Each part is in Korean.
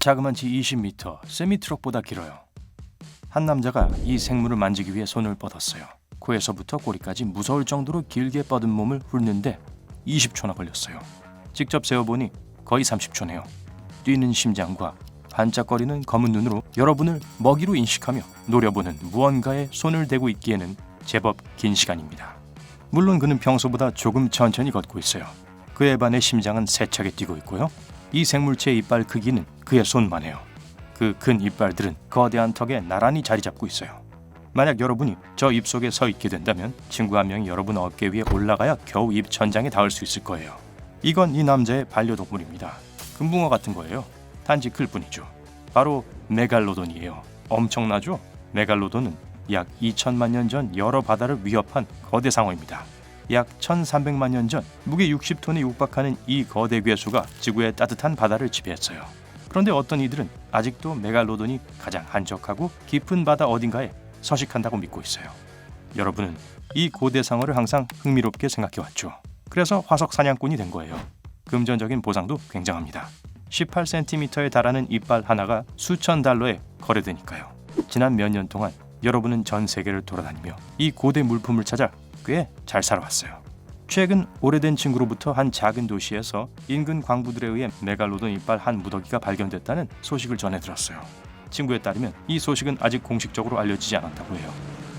자그만치 20m, 세미트럭보다 길어요. 한 남자가 이 생물을 만지기 위해 손을 뻗었어요. 코에서부터 꼬리까지 무서울 정도로 길게 뻗은 몸을 훑는데 20초나 걸렸어요. 직접 세어보니 거의 30초네요. 뛰는 심장과 반짝거리는 검은 눈으로 여러분을 먹이로 인식하며 노려보는 무언가에 손을 대고 있기에는 제법 긴 시간입니다. 물론 그는 평소보다 조금 천천히 걷고 있어요. 그에 반해 심장은 세차게 뛰고 있고요. 이 생물체의 이빨 크기는 그의 손만 해요. 그 큰 이빨들은 거대한 턱에 나란히 자리 잡고 있어요. 만약 여러분이 저 입 속에 서 있게 된다면 친구 한 명이 여러분 어깨 위에 올라가야 겨우 입 천장에 닿을 수 있을 거예요. 이건 이 남자의 반려동물입니다. 금붕어 같은 거예요. 단지 클 뿐이죠. 바로 메갈로돈이에요. 엄청나죠? 메갈로돈은 약 2천만 년 전 여러 바다를 위협한 거대 상어입니다. 약 1300만 년 전 무게 60톤에 육박하는 이 거대 괴수가 지구의 따뜻한 바다를 지배했어요. 그런데 어떤 이들은 아직도 메갈로돈이 가장 한적하고 깊은 바다 어딘가에 서식한다고 믿고 있어요. 여러분은 이 고대 상어를 항상 흥미롭게 생각해왔죠. 그래서 화석 사냥꾼이 된 거예요. 금전적인 보상도 굉장합니다. 18cm에 달하는 이빨 하나가 수천 달러에 거래되니까요. 지난 몇 년 동안 여러분은 전 세계를 돌아다니며 이 고대 물품을 찾아 꽤 잘 살아왔어요. 최근 오래된 친구로부터 한 작은 도시에서 인근 광부들에 의해 메갈로돈 이빨 한 무더기가 발견됐다는 소식을 전해 들었어요. 친구에 따르면 이 소식은 아직 공식적으로 알려지지 않았다고 해요.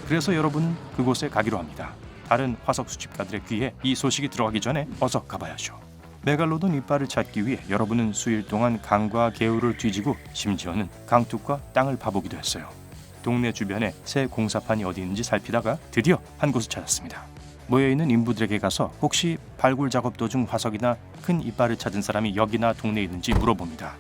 그래서 여러분은 그곳에 가기로 합니다. 다른 화석 수집가들의 귀에 이 소식이 들어가기 전에 어서 가봐야죠. 메갈로돈 이빨을 찾기 위해 여러분은 수일 동안 강과 개울을 뒤지고 심지어는 강둑과 땅을 파보기도 했어요. 동네 주변에 새 공사판이 어디 있는지 살피다가 드디어 한 곳을 찾았습니다. 모여있는 인부들에게 가서 혹시 발굴 작업 도중 화석이나 큰 이빨을 찾은 사람이 여기나 동네에 있는지 물어봅니다.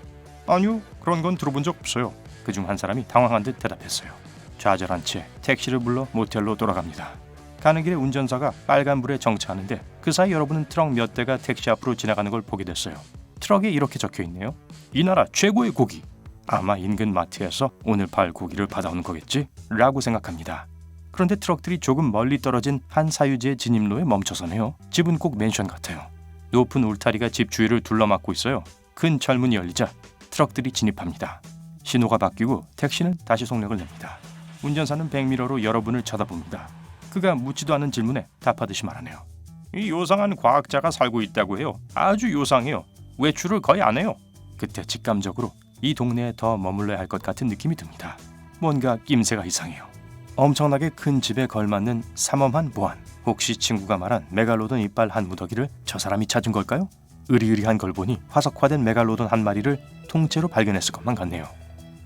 아니요, 그런 건 들어본 적 없어요. 그중 한 사람이 당황한 듯 대답했어요. 좌절한 채 택시를 불러 모텔로 돌아갑니다. 가는 길에 운전사가 빨간불에 정차하는데 그 사이 여러분은 트럭 몇 대가 택시 앞으로 지나가는 걸 보게 됐어요. 트럭에 이렇게 적혀있네요. 이 나라 최고의 고기. 아마 인근 마트에서 오늘 팔 고기를 받아오는 거겠지? 라고 생각합니다. 그런데 트럭들이 조금 멀리 떨어진 한 사유지의 진입로에 멈춰서네요. 집은 꼭 맨션 같아요. 높은 울타리가 집 주위를 둘러막고 있어요. 큰 철문이 열리자 트럭들이 진입합니다. 신호가 바뀌고 택시는 다시 속력을 냅니다. 운전사는 백미러로 여러분을 쳐다봅니다. 그가 묻지도 않은 질문에 답하듯이 말하네요. 이 요상한 과학자가 살고 있다고 해요. 아주 요상해요. 외출을 거의 안 해요. 그때 직감적으로 이 동네에 더 머물러야 할 것 같은 느낌이 듭니다. 뭔가 낌새가 이상해요. 엄청나게 큰 집에 걸맞는 삼엄한 보안. 혹시 친구가 말한 메갈로돈 이빨 한 무더기를 저 사람이 찾은 걸까요? 으리으리한 걸 보니 화석화된 메갈로돈 한 마리를 통째로 발견했을 것만 같네요.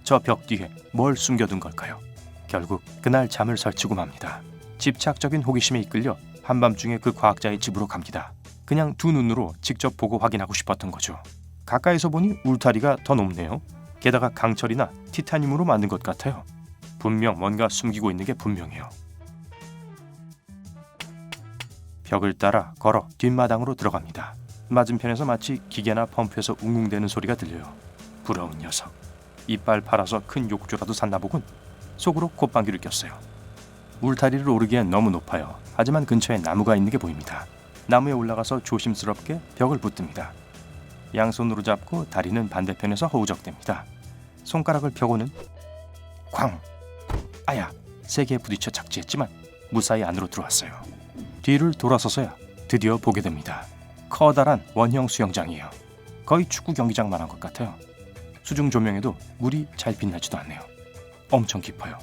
저 벽 뒤에 뭘 숨겨둔 걸까요? 결국 그날 잠을 설치고 맙니다. 집착적인 호기심에 이끌려 한밤중에 그 과학자의 집으로 갑니다. 그냥 두 눈으로 직접 보고 확인하고 싶었던 거죠. 가까이서 보니 울타리가 더 높네요. 게다가 강철이나 티타늄으로 만든 것 같아요. 분명 뭔가 숨기고 있는 게 분명해요. 벽을 따라 걸어 뒷마당으로 들어갑니다. 맞은편에서 마치 기계나 펌프에서 웅웅대는 소리가 들려요. 부러운 녀석. 이빨 팔아서 큰 욕조라도 샀나 보군. 속으로 콧방귀를 꼈어요. 울타리를 오르기엔 너무 높아요. 하지만 근처에 나무가 있는 게 보입니다. 나무에 올라가서 조심스럽게 벽을 붙듭니다. 양손으로 잡고 다리는 반대편에서 허우적댑니다. 손가락을 펴고는 쾅! 아야! 세게 부딪혀 착지했지만 무사히 안으로 들어왔어요. 뒤를 돌아서서야 드디어 보게 됩니다. 커다란 원형 수영장이에요. 거의 축구 경기장만한 것 같아요. 수중 조명에도 물이 잘 빛나지도 않네요. 엄청 깊어요.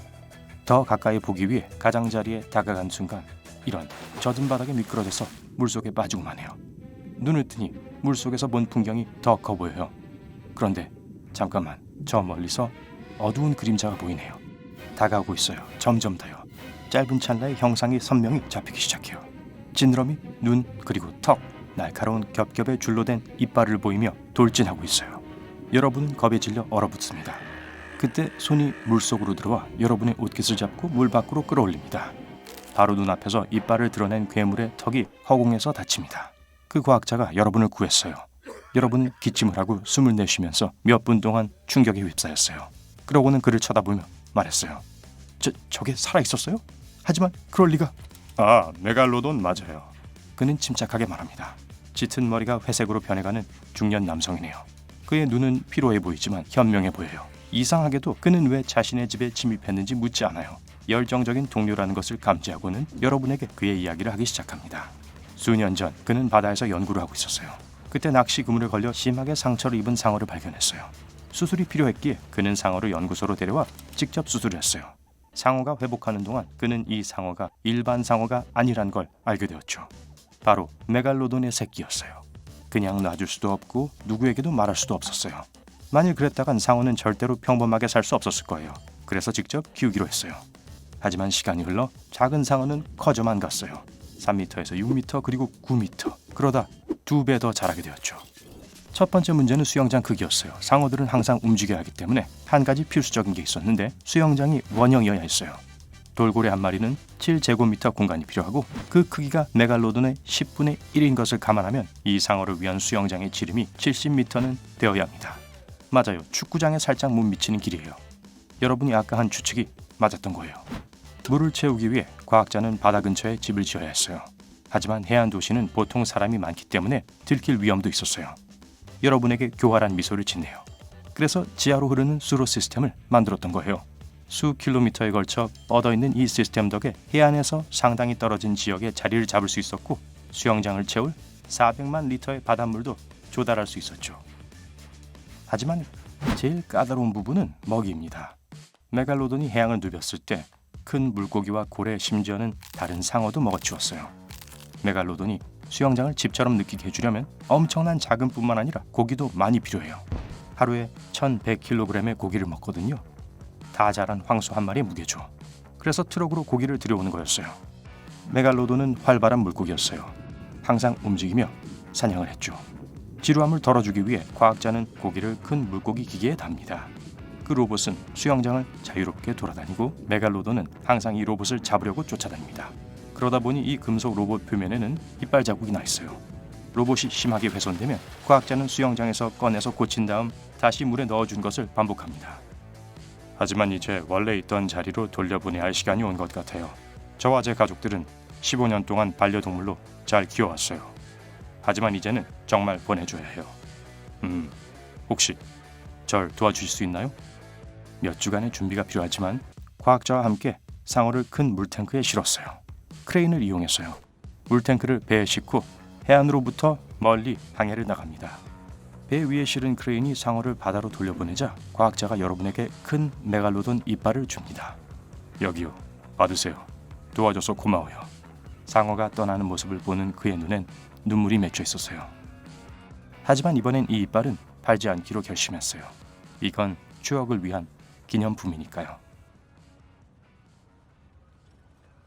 더 가까이 보기 위해 가장자리에 다가간 순간 이런 젖은 바닥에 미끄러져서 물속에 빠지고만 해요. 눈을 뜨니 물속에서 본 풍경이 더 커 보여요. 그런데 잠깐만, 저 멀리서 어두운 그림자가 보이네요. 다가오고 있어요. 점점 더요. 짧은 찰나에 형상이 선명히 잡히기 시작해요. 지느러미, 눈, 그리고 턱, 날카로운 겹겹의 줄로 된 이빨을 보이며 돌진하고 있어요. 여러분은 겁에 질려 얼어붙습니다. 그때 손이 물속으로 들어와 여러분의 옷깃을 잡고 물 밖으로 끌어올립니다. 바로 눈앞에서 이빨을 드러낸 괴물의 턱이 허공에서 닫힙니다. 그 과학자가 여러분을 구했어요. 여러분은 기침을 하고 숨을 내쉬면서 몇 분 동안 충격에 휩싸였어요. 그러고는 그를 쳐다보며 말했어요. 저게 살아있었어요? 하지만 그럴 리가. 아, 메갈로돈 맞아요. 그는 침착하게 말합니다. 짙은 머리가 회색으로 변해가는 중년 남성이네요. 그의 눈은 피로해 보이지만 현명해 보여요. 이상하게도 그는 왜 자신의 집에 침입했는지 묻지 않아요. 열정적인 동료라는 것을 감지하고는 여러분에게 그의 이야기를 하기 시작합니다. 수년 전 그는 바다에서 연구를 하고 있었어요. 그때 낚시 그물에 걸려 심하게 상처를 입은 상어를 발견했어요. 수술이 필요했기에 그는 상어를 연구소로 데려와 직접 수술을 했어요. 상어가 회복하는 동안 그는 이 상어가 일반 상어가 아니란 걸 알게 되었죠. 바로 메갈로돈의 새끼였어요. 그냥 놔줄 수도 없고 누구에게도 말할 수도 없었어요. 만일 그랬다간 상어는 절대로 평범하게 살 수 없었을 거예요. 그래서 직접 키우기로 했어요. 하지만 시간이 흘러 작은 상어는 커져만 갔어요. 3m에서 6m 그리고 9m, 그러다 2배 더 자라게 되었죠. 첫 번째 문제는 수영장 크기였어요. 상어들은 항상 움직여야 하기 때문에 한 가지 필수적인 게 있었는데 수영장이 원형이어야 했어요. 돌고래 한 마리는 7제곱미터 공간이 필요하고 그 크기가 메갈로돈의 10분의 1인 것을 감안하면 이 상어를 위한 수영장의 지름이 70m는 되어야 합니다. 맞아요. 축구장에 살짝 못 미치는 길이에요. 여러분이 아까 한 추측이 맞았던 거예요. 물을 채우기 위해 과학자는 바다 근처에 집을 지어야 했어요. 하지만 해안 도시는 보통 사람이 많기 때문에 들킬 위험도 있었어요. 여러분에게 교활한 미소를 짓네요. 그래서 지하로 흐르는 수로 시스템을 만들었던 거예요. 수 킬로미터에 걸쳐 뻗어있는 이 시스템 덕에 해안에서 상당히 떨어진 지역에 자리를 잡을 수 있었고 수영장을 채울 400만 리터의 바닷물도 조달할 수 있었죠. 하지만 제일 까다로운 부분은 먹이입니다. 메갈로돈이 해양을 누볐을 때 큰 물고기와 고래, 심지어는 다른 상어도 먹어치웠어요. 메갈로돈이 수영장을 집처럼 느끼게 해주려면 엄청난 자금뿐만 아니라 고기도 많이 필요해요. 하루에 1100kg의 고기를 먹거든요. 다 자란 황소 한 마리의 무게죠. 그래서 트럭으로 고기를 들여오는 거였어요. 메갈로돈은 활발한 물고기였어요. 항상 움직이며 사냥을 했죠. 지루함을 덜어주기 위해 과학자는 고기를 큰 물고기 기계에 답니다. 그 로봇은 수영장을 자유롭게 돌아다니고 메갈로돈은 항상 이 로봇을 잡으려고 쫓아다닙니다. 그러다 보니 이 금속 로봇 표면에는 이빨 자국이 나 있어요. 로봇이 심하게 훼손되면 과학자는 수영장에서 꺼내서 고친 다음 다시 물에 넣어준 것을 반복합니다. 하지만 이제 원래 있던 자리로 돌려보내야 할 시간이 온 것 같아요. 저와 제 가족들은 15년 동안 반려동물로 잘 키워왔어요. 하지만 이제는 정말 보내줘야 해요. 혹시 절 도와주실 수 있나요? 몇 주간의 준비가 필요하지만 과학자와 함께 상어를 큰 물탱크에 실었어요. 크레인을 이용해서요. 물탱크를 배에 싣고 해안으로부터 멀리 항해를 나갑니다. 배 위에 실은 크레인이 상어를 바다로 돌려보내자 과학자가 여러분에게 큰 메갈로돈 이빨을 줍니다. 여기요, 받으세요. 도와줘서 고마워요. 상어가 떠나는 모습을 보는 그의 눈엔 눈물이 맺혀 있었어요. 하지만 이번엔 이 이빨은 팔지 않기로 결심했어요. 이건 추억을 위한 기념품이니까요.